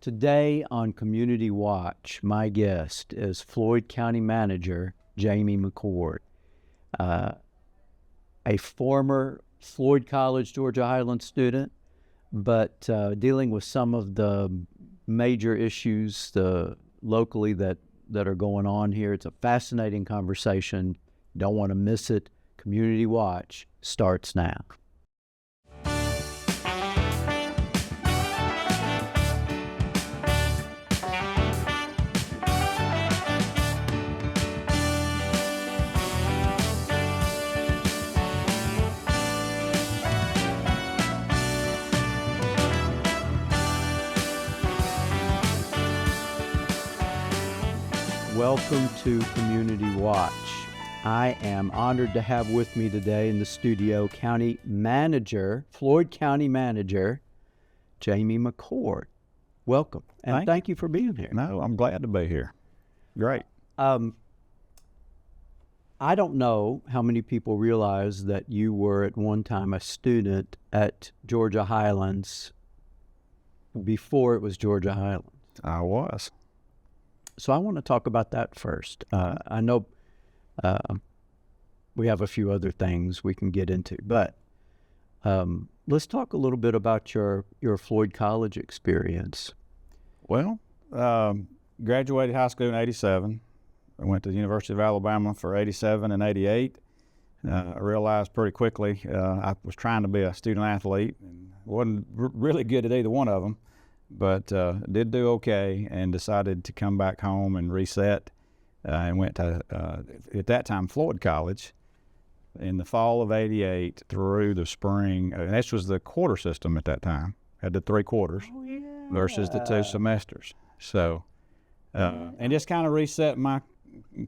Today on Community Watch, my guest is Floyd County Manager Jamie McCord, a former Floyd College, Georgia Highlands student, but dealing with some of the major issues locally that are going on here. It's a fascinating conversation. Don't want to miss it. Community Watch starts now. Welcome to Community Watch. I am honored to have with me today in the studio Floyd County Manager, Jamie McCord. Welcome, and thank you for being here. No, I'm glad to be here. Great. I don't know how many people realize that you were at one time a student at Georgia Highlands before it was Georgia Highlands. I was. So I want to talk about that first. I know we have a few other things we can get into, but let's talk a little bit about your Floyd College experience. Well, graduated high school in 87. I went to the University of Alabama for 87 and 88. I realized pretty quickly I was trying to be a student athlete and wasn't really good at either one of them. But did do okay and decided to come back home and reset and went to, at that time, Floyd College in the fall of 88 through the spring. And this was the quarter system at that time, had the 3 quarters versus the 2 semesters. So, and just kind of reset my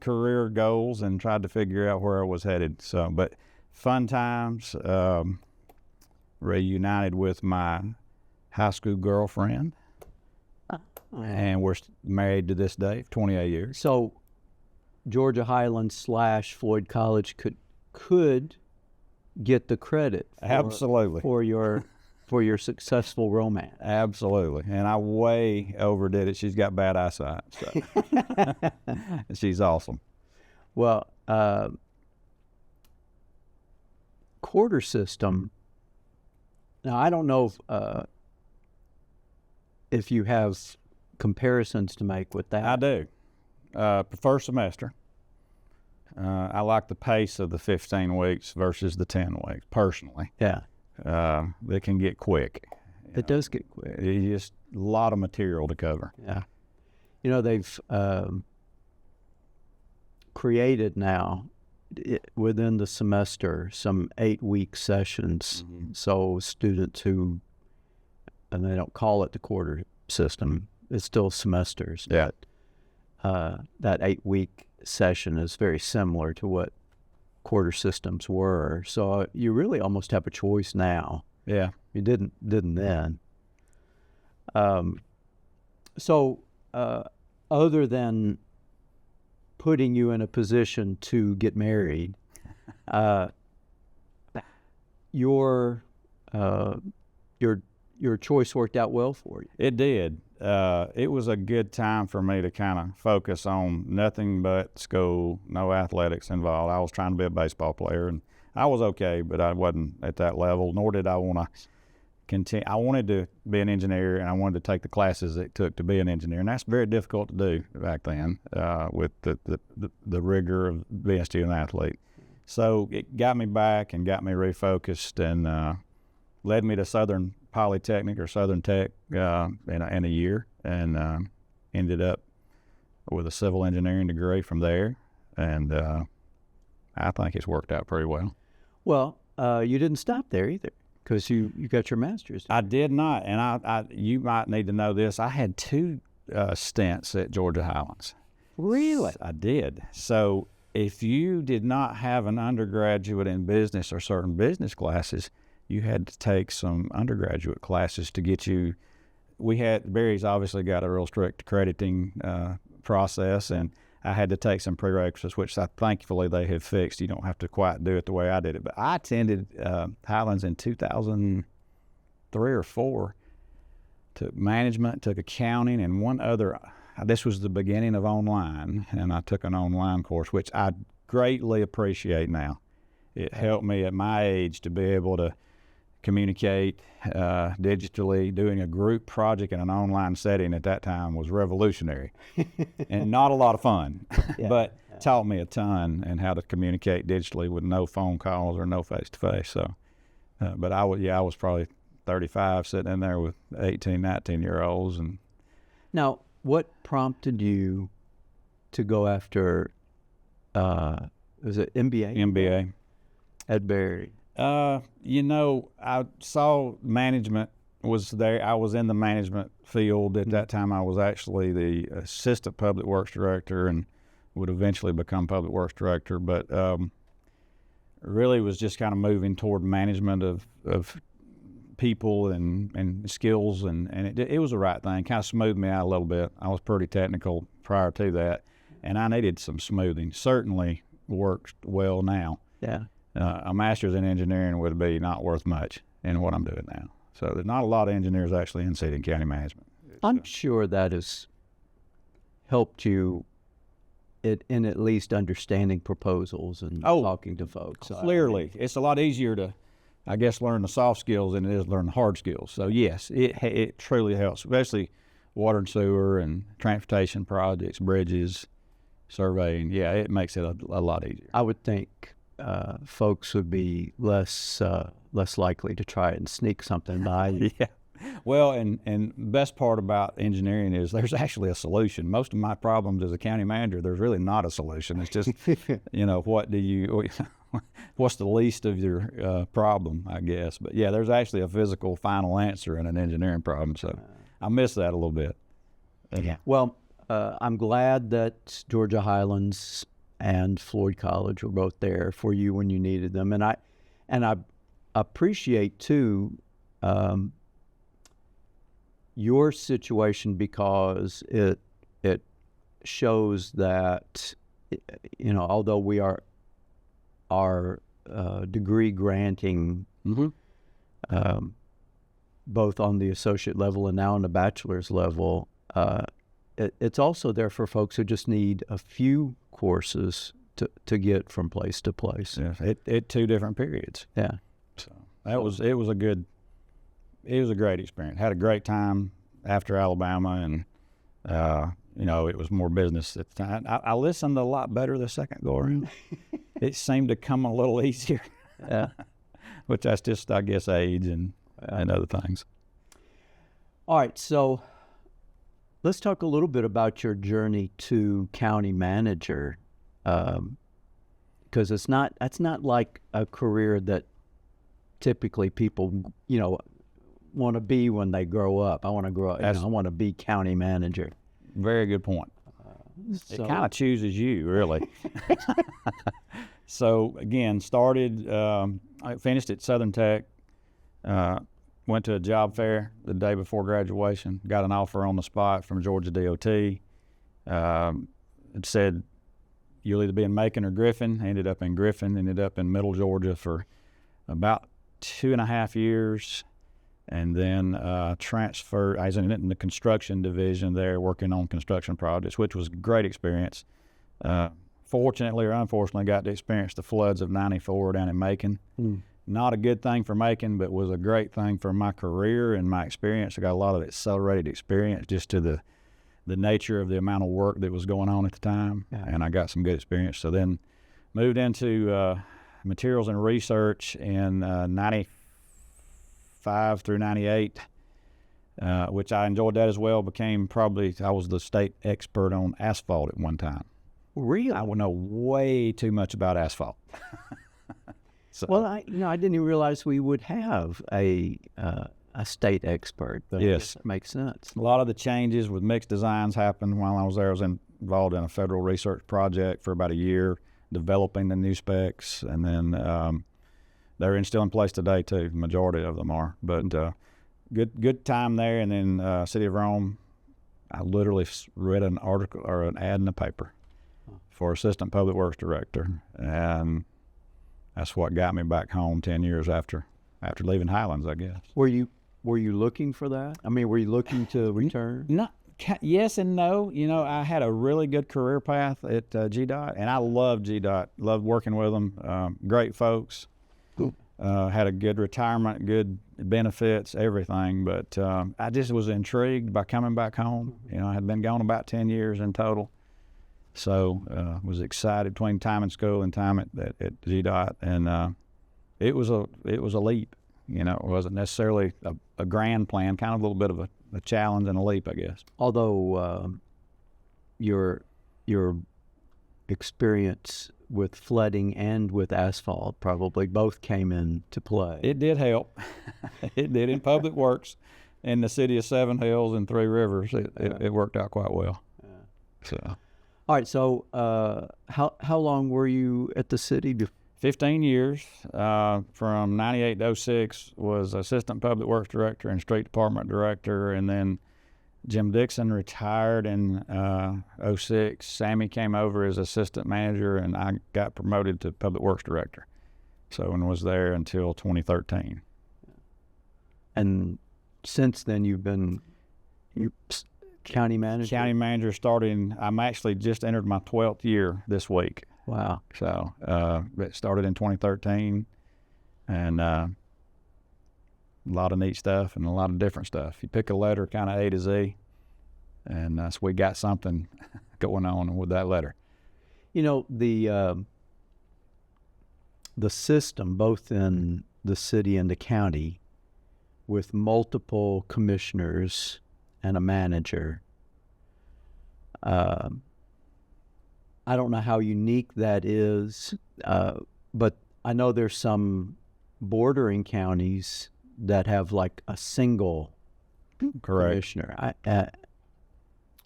career goals and tried to figure out where I was headed. So, but fun times, reunited with my high school girlfriend, and we're married to this day, 28 years. So Georgia Highlands / Floyd College could get the credit Absolutely for your successful romance. Absolutely, and I way overdid it. She's got bad eyesight, so she's awesome. Well, quarter system. Now I don't know if you have comparisons to make with that. I do. Prefer semester. I like the pace of the 15 weeks versus the 10 weeks, personally. Yeah. It can get quick. It does get quick. It's just a lot of material to cover. Yeah. You know, they've created now within the semester some 8-week sessions. Mm-hmm. So students who, and they don't call it the quarter system, it's still semesters. Yeah. But that 8-week session is very similar to what quarter systems were. So you really almost have a choice now. Yeah. You didn't then. So other than putting you in a position to get married, your choice worked out well for you. It did. It was a good time for me to kind of focus on nothing but school, no athletics involved. I was trying to be a baseball player, and I was okay, but I wasn't at that level, nor did I want to continue. I wanted to be an engineer, and I wanted to take the classes it took to be an engineer, and that's very difficult to do back then with the rigor of being a student athlete. So it got me back and got me refocused and led me to Southern Polytechnic or Southern Tech in a year, and ended up with a civil engineering degree from there, and I think it's worked out pretty well. Well, you didn't stop there either, because you got your master's. I did not, and I you might need to know this. I had 2 stints at Georgia Highlands. Really? I did. So if you did not have an undergraduate in business or certain business classes, you had to take some undergraduate classes to get you. Barry's obviously got a real strict accrediting process, and I had to take some prerequisites, which thankfully they have fixed. You don't have to quite do it the way I did it. But I attended Highlands in 2003 or 4 took management, took accounting, and one other. This was the beginning of online, and I took an online course, which I greatly appreciate now. It helped me at my age to be able to communicate digitally. Doing a group project in an online setting at that time was revolutionary and not a lot of fun, but taught me a ton and how to communicate digitally with no phone calls or no face-to-face. So, but I was probably 35 sitting in there with 18, 19-year-olds. And now, what prompted you to go after, was it MBA? MBA. At Berry. I saw management was there. I was in the management field at that time. I was actually the assistant public works director and would eventually become public works director, but really was just kind of moving toward management of people and skills, and it was the right thing. Kind of smoothed me out a little bit. I was pretty technical prior to that, and I needed some smoothing. Certainly works well now. Yeah. A master's in engineering would be not worth much in what I'm doing now. So there's not a lot of engineers actually in city and county management. I'm sure that has helped you in at least understanding proposals and talking to folks. Clearly. It's a lot easier to, I guess, learn the soft skills than it is learn the hard skills. So yes, it truly helps, especially water and sewer and transportation projects, bridges, surveying. Yeah, it makes it a lot easier. I would think folks would be less likely to try and sneak something by you. Yeah. Well, and the best part about engineering is there's actually a solution. Most of my problems as a county manager, there's really not a solution. It's just, what's the least of your problem, I guess. But yeah, there's actually a physical final answer in an engineering problem. So I miss that a little bit. Yeah. Well, I'm glad that Georgia Highlands and Floyd College were both there for you when you needed them, and I appreciate too your situation, because it shows that although we are degree granting both on the associate level and now on the bachelor's level, it's also there for folks who just need a few courses to get from place to place. Yeah, at two different periods. Yeah. So it was a great experience. Had a great time after Alabama, and it was more business at the time. I listened a lot better the second go around. It seemed to come a little easier. Yeah. Which that's just, I guess, age and other things. All right, so let's talk a little bit about your journey to county manager, because that's not like a career that typically people want to be when they grow up. I want to grow up. I want to be county manager. Very good point. It kind of chooses you, really. So again, I finished at Southern Tech. Went to a job fair the day before graduation, got an offer on the spot from Georgia DOT. It said, you'll either be in Macon or Griffin. I ended up in Griffin, ended up in Middle Georgia for about 2.5 years, and then transferred. I was in the construction division there, working on construction projects, which was a great experience. Fortunately or unfortunately, got to experience the floods of '94 down in Macon. Not a good thing for Macon, but was a great thing for my career and my experience. I got a lot of accelerated experience just to the nature of the amount of work that was going on at the time, and I got some good experience. So then moved into materials and research in 95 through 98, which I enjoyed that as well. I was the state expert on asphalt at one time. Really? I would know way too much about asphalt. So, well, I didn't even realize we would have a state expert, but yes, I guess that makes sense. A lot of the changes with mixed designs happened while I was there. I was involved in a federal research project for about a year, developing the new specs, and then they're still in place today too. The majority of them are, but good time there. And then City of Rome, I literally read an article or an ad in the paper for assistant public works director, and that's what got me back home 10 years after leaving Highlands, I guess. Were were you looking for that? I mean, were you looking to return? Yes and no. You know, I had a really good career path at GDOT, and I loved GDOT. Loved working with them. Great folks. Had a good retirement, good benefits, everything. But I just was intrigued by coming back home. You know, I had been gone about 10 years in total. So was excited between time in school and time at GDOT, and it was a leap. You know, it wasn't necessarily a grand plan, kind of a little bit of a challenge and a leap, I guess. Although your experience with flooding and with asphalt probably both came into play. It did help. It did in public works in the city of Seven Hills and Three Rivers. It worked out quite well. Yeah. So, all right. So how long were you at the city? 15 years. From 98 to 06 was assistant public works director and street department director, and then Jim Dixon retired in 06. Sammy came over as assistant manager, and I got promoted to public works director. So, and was there until 2013. And since then, you've been county manager? County manager starting, I'm actually just entered my 12th year this week. Wow. So, it started in 2013, and a lot of neat stuff and a lot of different stuff. You pick a letter, kind of A to Z, and so we got something going on with that letter. You know, the system, both in the city and the county, with multiple commissioners and a manager, I don't know how unique that is, but I know there's some bordering counties that have like a single commissioner,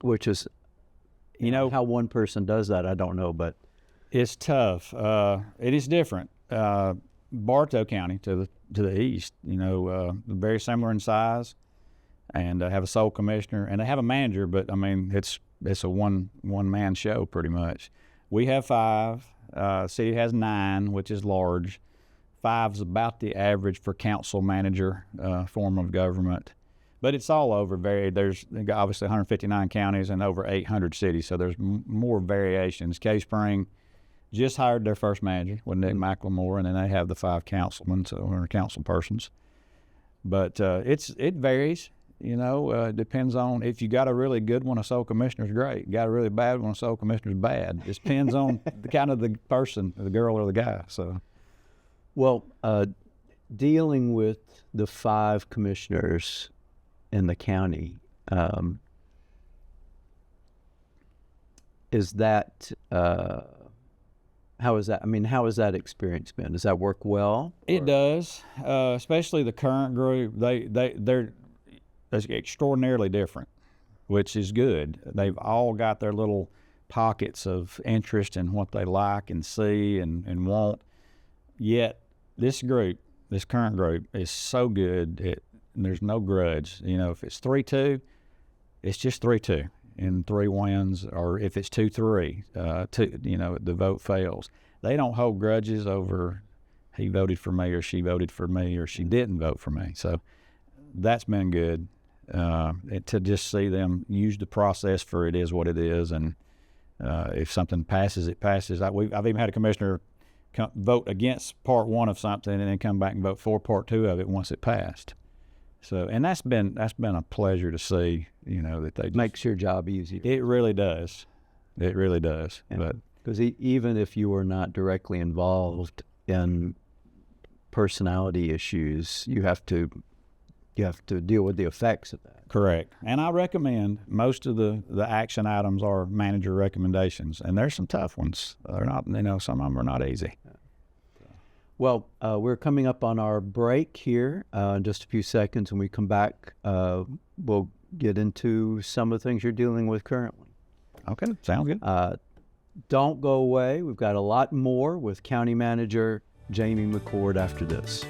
which is, you know, how one person does that, I don't know, but it's tough. It is different. Bartow County to the east, you know, very similar in size, and have a sole commissioner, and they have a manager, but I mean it's a one man show pretty much. We have 5. City has 9, which is large. 5's about the average for council manager form of government, but it's all over. There's obviously 159 counties and over 800 cities, so there's more variations. Cave Spring just hired their first manager with Nick McLemore, and then they have the 5 councilmen, or council persons. But it varies. You know, it depends on, if you got a really good one, a sole commissioner's great. You got a really bad one, a sole commissioner's bad. It depends on the kind of the person, the girl or the guy. So, well, dealing with the 5 commissioners in the county, is that how is that? I mean, how has that experience been? Does that work well? It does, especially the current group. They're extraordinarily different, which is good. They've all got their little pockets of interest in what they like and see and want. Yet this current group is so good. There's no grudge. You know, if it's 3-2, it's just 3-2 and 3 wins, or if it's 2-3, you know, the vote fails. They don't hold grudges over he voted for me or she voted for me or she didn't vote for me. So that's been good. To just see them use the process for it is what it is, and if something passes, it passes. I've even had a commissioner vote against part 1 of something and then come back and vote for part 2 of it once it passed. So, and that's been a pleasure to see. You know, that they makes your job easier. It really does. It really does. Yeah. But because even if you were not directly involved in personality issues, you have to deal with the effects of that. Correct. And I recommend most of the action items are manager recommendations, and there's some tough ones. They're not, you know, some of them are not easy. Well, we're coming up on our break here in just a few seconds. When we come back, we'll get into some of the things you're dealing with currently. Okay, sounds good. Don't go away. We've got a lot more with County Manager Jamie McCord after this.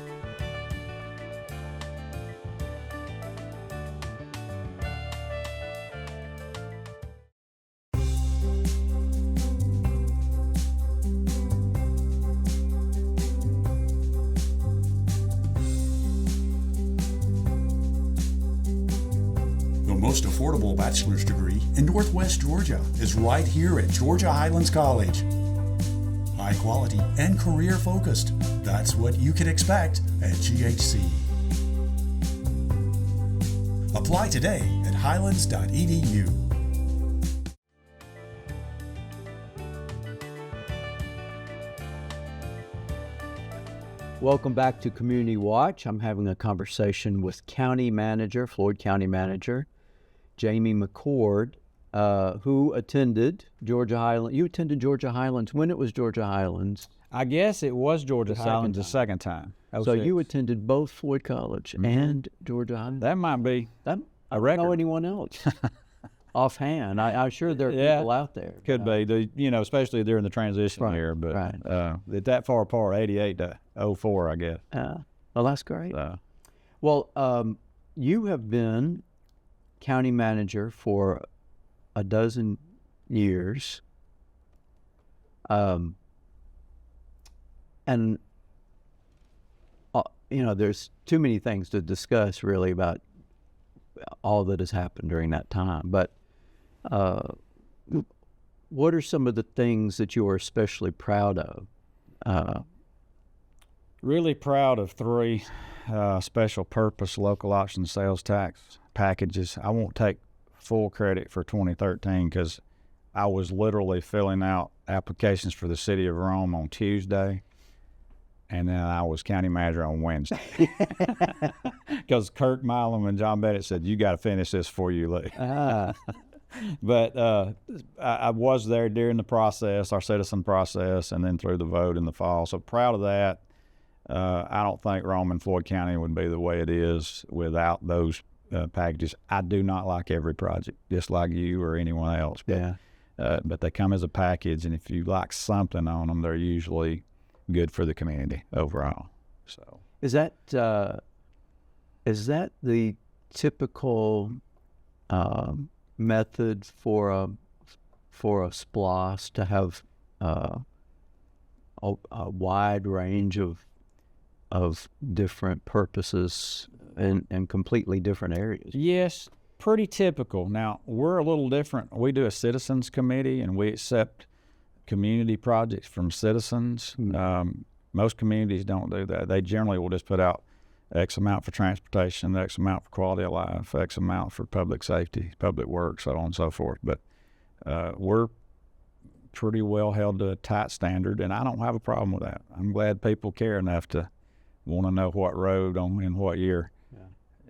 most affordable bachelor's degree in Northwest Georgia is right here at Georgia Highlands College. High quality and career focused. That's what you can expect at GHC. Apply today at highlands.edu. Welcome back to Community Watch. I'm having a conversation with Floyd County Manager, Jamie McCord, who attended Georgia Highlands. You attended Georgia Highlands when it was Georgia Highlands. I guess it was Georgia Highlands the second time. So you attended both Floyd College and Georgia Highlands? That might be I a don't record. know anyone else offhand. I'm sure there are people out there. Could be, especially during the transition year. But that far apart, 88 to 04, I guess. Well, that's great. Well, you have been county manager for a dozen years. And there's too many things to discuss really about all that has happened during that time. But what are some of the things that you are especially proud of? Really proud of 3 special purpose local option sales tax packages. I won't take full credit for 2013 because I was literally filling out applications for the city of Rome on Tuesday, and then I was county manager on Wednesday. Because Kirk Milam and John Bennett said, you got to finish this before you leave. But I was there during the process, our citizen process, and then through the vote in the fall. So proud of that. I don't think Rome and Floyd County would be the way it is without those packages. I do not like every project, just like you or anyone else. But, but they come as a package, and if you like something on them, they're usually good for the community overall. So is that the typical method for a SPLOST to have a wide range of different purposes in completely different areas? Yes, pretty typical. Now, we're a little different. We do a citizens committee, and we accept community projects from citizens. Most communities don't do that. They generally will just put out X amount for transportation, X amount for quality of life, X amount for public safety, public works, so on and so forth. But we're pretty well held to a tight standard, and I don't have a problem with that. I'm glad people care enough to want to know what road in what year.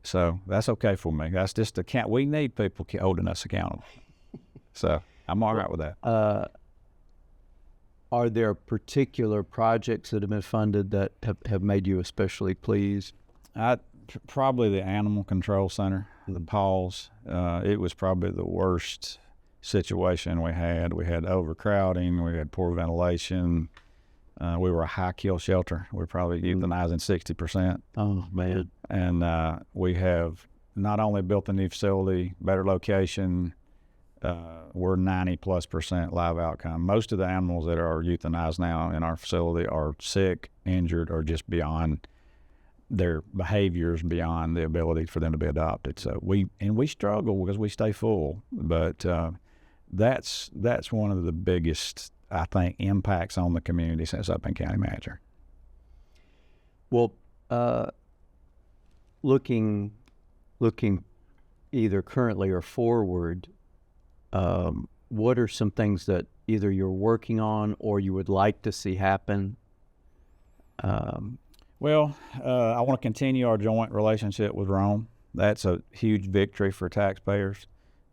So that's okay for me. That's just we need people holding us accountable. So I'm all right with that. Are there particular projects that have been funded that have made you especially pleased? Probably the Animal Control Center, the PAWS. It was probably the worst situation we had. We had overcrowding, we had poor ventilation. We were a high kill shelter. We're probably euthanizing 60%. Oh, man. And we have not only built a new facility, better location, we're 90+% live outcome. Most of the animals that are euthanized now in our facility are sick, injured, or just beyond their behaviors, beyond the ability for them to be adopted. So we struggle because we stay full, but that's one of the biggest, I think, impacts on the community since I've been county manager. Well, looking either currently or forward, what are some things that either you're working on or you would like to see happen? Well, I want to continue our joint relationship with Rome. That's a huge victory for taxpayers.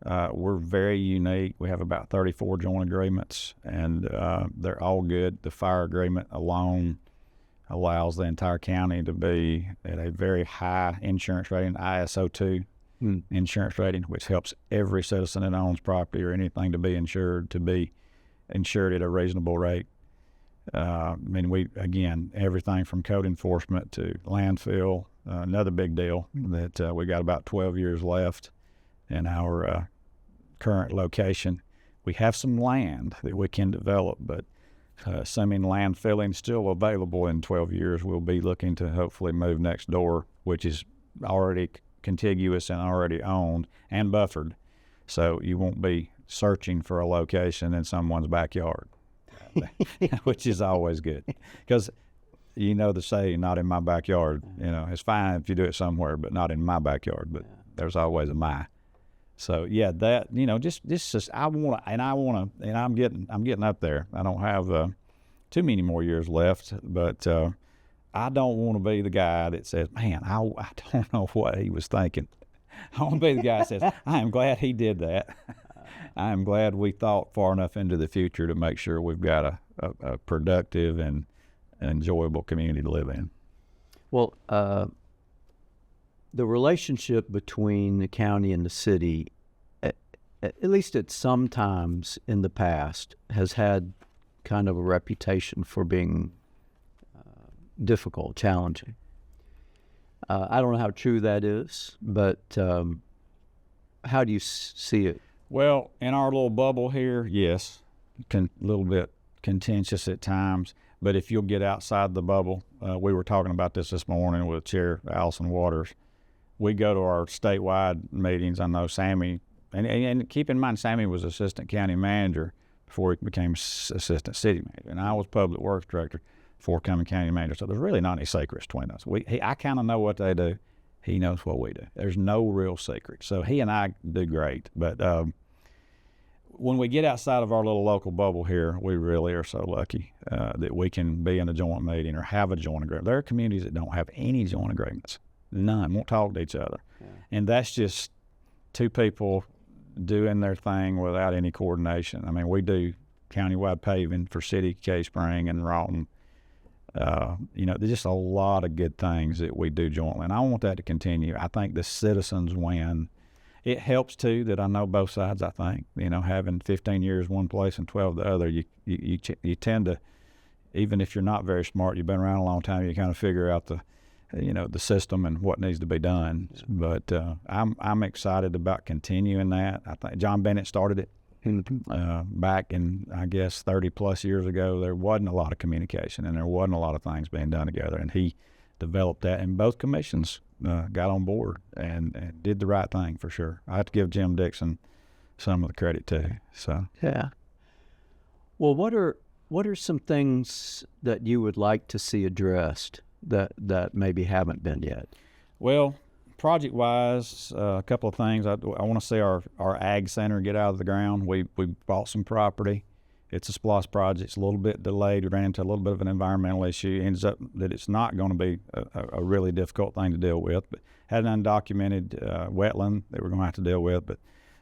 We're very unique. We have about 34 joint agreements, and they're all good. The fire agreement alone allows the entire county to be at a very high insurance rating, ISO 2 insurance rating, which helps every citizen that owns property or anything to be insured at a reasonable rate. Again, everything from code enforcement to landfill, another big deal that we got about 12 years left in our current location. We have some land that we can develop, but assuming landfilling is still available in 12 years, we'll be looking to hopefully move next door, which is already contiguous and already owned and buffered, so you won't be searching for a location in someone's backyard, which is always good, because you know the saying, not in my backyard. You know, it's fine if you do it somewhere, but not in my backyard. But there's always a my. So yeah, that, you know, just I'm getting up there. I don't have too many more years left, but I don't want to be the guy that says, man, I don't know what he was thinking. I want to be the guy that says, I am glad he did that. I am glad we thought far enough into the future to make sure we've got a productive and enjoyable community to live in. Well, the relationship between the county and the city, at least at some times in the past, has had kind of a reputation for being difficult, challenging. I don't know how true that is, but how do you see it? Well, in our little bubble here, yes, a little bit contentious at times. But if you'll get outside the bubble, we were talking about this morning with Chair Allison Waters. We go to our statewide meetings. I know Sammy, and keep in mind, Sammy was assistant county manager before he became assistant city manager, and I was public works director before becoming county manager. So there's really not any secrets between us. I kind of know what they do. He knows what we do. There's no real secret. So he and I do great. But when we get outside of our little local bubble here, we really are so lucky that we can be in a joint meeting or have a joint agreement. There are communities that don't have any joint agreements. None. Won't talk to each other. Yeah. And that's just two people doing their thing without any coordination. I mean, we do countywide paving for City, Cave Spring, and Rawton. You know, there's just a lot of good things that we do jointly, and I want that to continue. I think the citizens win. It helps, too, that I know both sides, I think. You know, having 15 years one place and 12 the other, you tend to, even if you're not very smart, you've been around a long time, you kind of figure out the system and what needs to be done. But I'm excited about continuing that. I think John Bennett started it back in, I guess, 30-plus years ago. There wasn't a lot of communication, and there wasn't a lot of things being done together. And he developed that, and both commissions got on board and did the right thing for sure. I have to give Jim Dixon some of the credit too. So yeah. Well, what are some things that you would like to see addressed that maybe haven't been yet? Well, project-wise, a couple of things. I want to see our ag center get out of the ground. We bought some property. It's a SPLOST project. It's a little bit delayed. We ran into a little bit of an environmental issue. It ends up that it's not going to be a really difficult thing to deal with, but had an undocumented wetland that we're going to have to deal with, but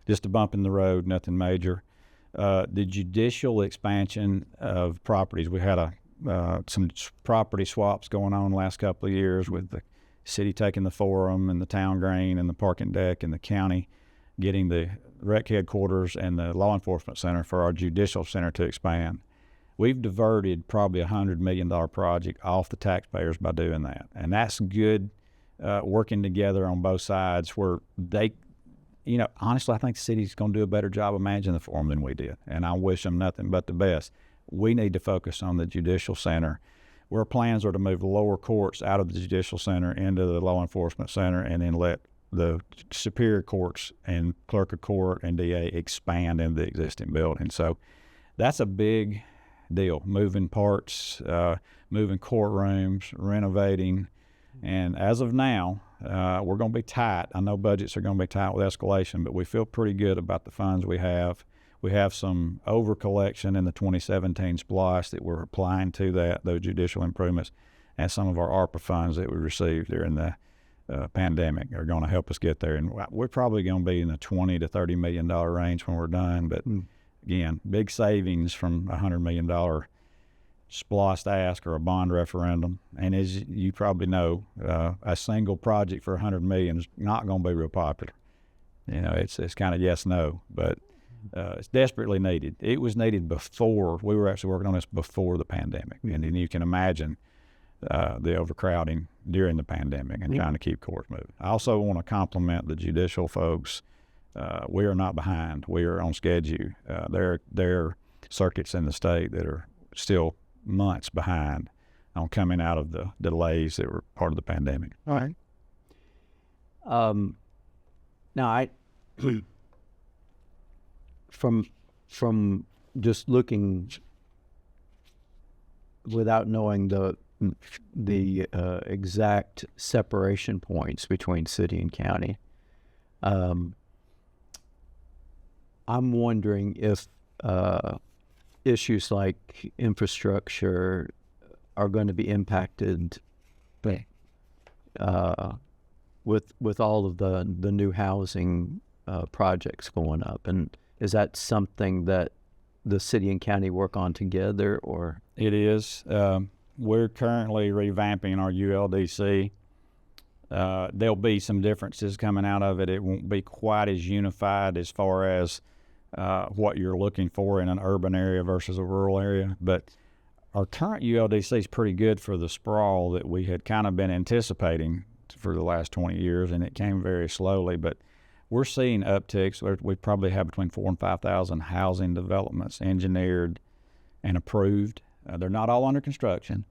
just a bump in the road, nothing major. The judicial expansion of properties. We had some property swaps going on the last couple of years with the city taking the forum and the town green and the parking deck, and the county getting the rec headquarters and the law enforcement center for our judicial center to expand. We've diverted probably $100 million project off the taxpayers by doing that. And that's good working together on both sides where they, you know, honestly, I think the city's going to do a better job of managing the forum than we did. And I wish them nothing but the best. We need to focus on the judicial center, where plans are to move the lower courts out of the judicial center into the law enforcement center, and then let the superior courts and clerk of court and DA expand in the existing building. So that's a big deal, moving parts, moving courtrooms, renovating. And as of now, we're going to be tight. I know budgets are going to be tight with escalation, but we feel pretty good about the funds we have. We have some over collection in the 2017 SPLOST that we're applying to those judicial improvements, and some of our ARPA funds that we received during the pandemic are going to help us get there. And we're probably going to be in the $20 to $30 million range when we're done. But again, big savings from a $100 million SPLOST ask or a bond referendum. And as you probably know, a single project for $100 million is not going to be real popular. You know, it's kind of yes, no, but it's desperately needed. It was needed before. We were actually working on this before the pandemic. And then you can imagine the overcrowding during the pandemic and trying to keep courts moving. I also want to compliment the judicial folks. We are not behind. We are on schedule. There are circuits in the state that are still months behind on coming out of the delays that were part of the pandemic. All right. Now, from just looking without knowing the exact separation points between city and county, I'm wondering if issues like infrastructure are going to be impacted with all of the new housing projects going up, and is that something that the city and county work on together, or? It is. We're currently revamping our ULDC. There'll be some differences coming out of it. It won't be quite as unified as far as what you're looking for in an urban area versus a rural area. But our current ULDC is pretty good for the sprawl that we had kind of been anticipating for the last 20 years, and it came very slowly. But we're seeing upticks. We probably have between 4,000 and 5,000 housing developments engineered and approved. They're not all under construction,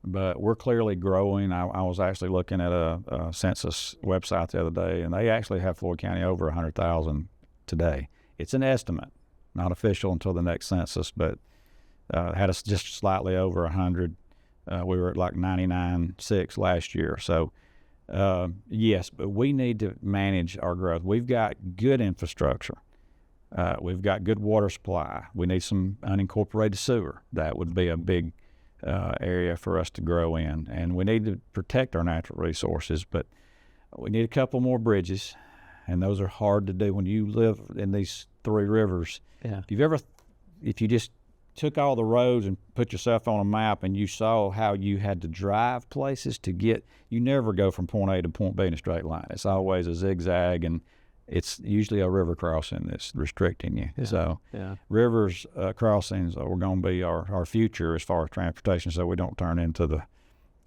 but we're clearly growing. I was actually looking at a census website the other day, and they actually have Floyd County over 100,000 today. It's an estimate, not official until the next census, but had us just slightly over 100. We were at like 99.6 last year. So yes, but we need to manage our growth. We've got good infrastructure. We've got good water supply. We need some unincorporated sewer. That would be a big area for us to grow in. And we need to protect our natural resources, but we need a couple more bridges, and those are hard to do when you live in these three rivers. Yeah. If you just took all the roads and put yourself on a map and you saw how you had to drive places to get, you never go from point A to point B in a straight line. It's always a zigzag, and it's usually a river crossing that's restricting you. Yeah. So rivers crossings are going to be our future as far as transportation, so we don't turn into the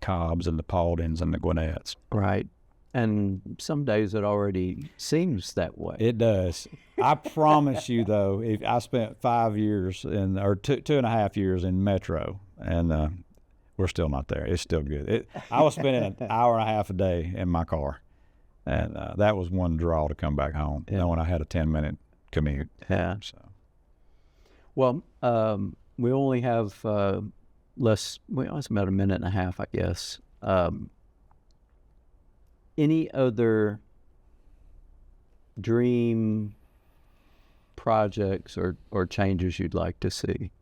Cobbs and the Paudins and the Gwinnett's. Right. And some days it already seems that way. It does. I promise you, though, if I spent 5 years or 2.5 years in Metro, and we're still not there. It's still good. I was spending an hour and a half a day in my car, and that was one draw to come back home, knowing I had a 10-minute commute. Yeah. So. Well, we only have it's about a minute and a half, I guess. Any other dream projects or changes you'd like to see?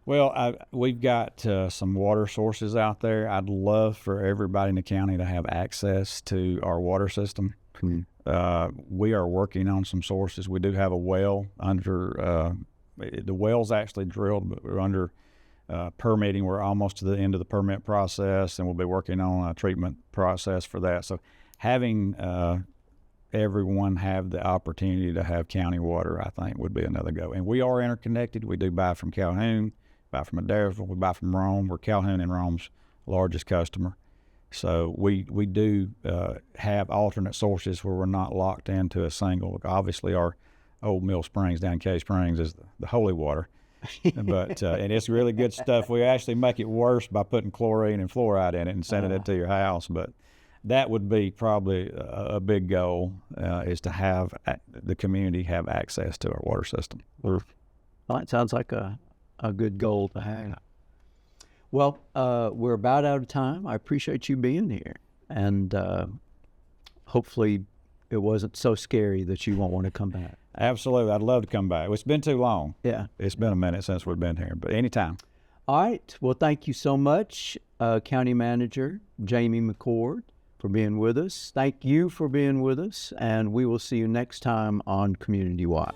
Well, we've got some water sources out there. I'd love for everybody in the county to have access to our water system. Mm-hmm. We are working on some sources. We do have a well under, the well's actually drilled, but we're under permitting. We're almost to the end of the permit process, and we'll be working on a treatment process for that. So having everyone have the opportunity to have county water, I think, would be another go. And we are interconnected. We do buy from Calhoun, buy from Adairsville, we buy from Rome. We're Calhoun and Rome's largest customer. So we do have alternate sources where we're not locked into a single. Obviously, our Old Mill Springs down in Cave Springs is the holy water. But and it's really good stuff. We actually make it worse by putting chlorine and fluoride in it and sending it to your house. But that would be probably a big goal, is to have the community have access to our water system. Well, it sounds like a good goal to have. Well, we're about out of time. I appreciate you being here, and hopefully it wasn't so scary that you won't want to come back. Absolutely. I'd love to come back. It's been too long. Yeah. It's been a minute since we've been here, but anytime. All right. Well, thank you so much, County Manager Jamie McCord, for being with us. Thank you for being with us, and we will see you next time on Community Watch.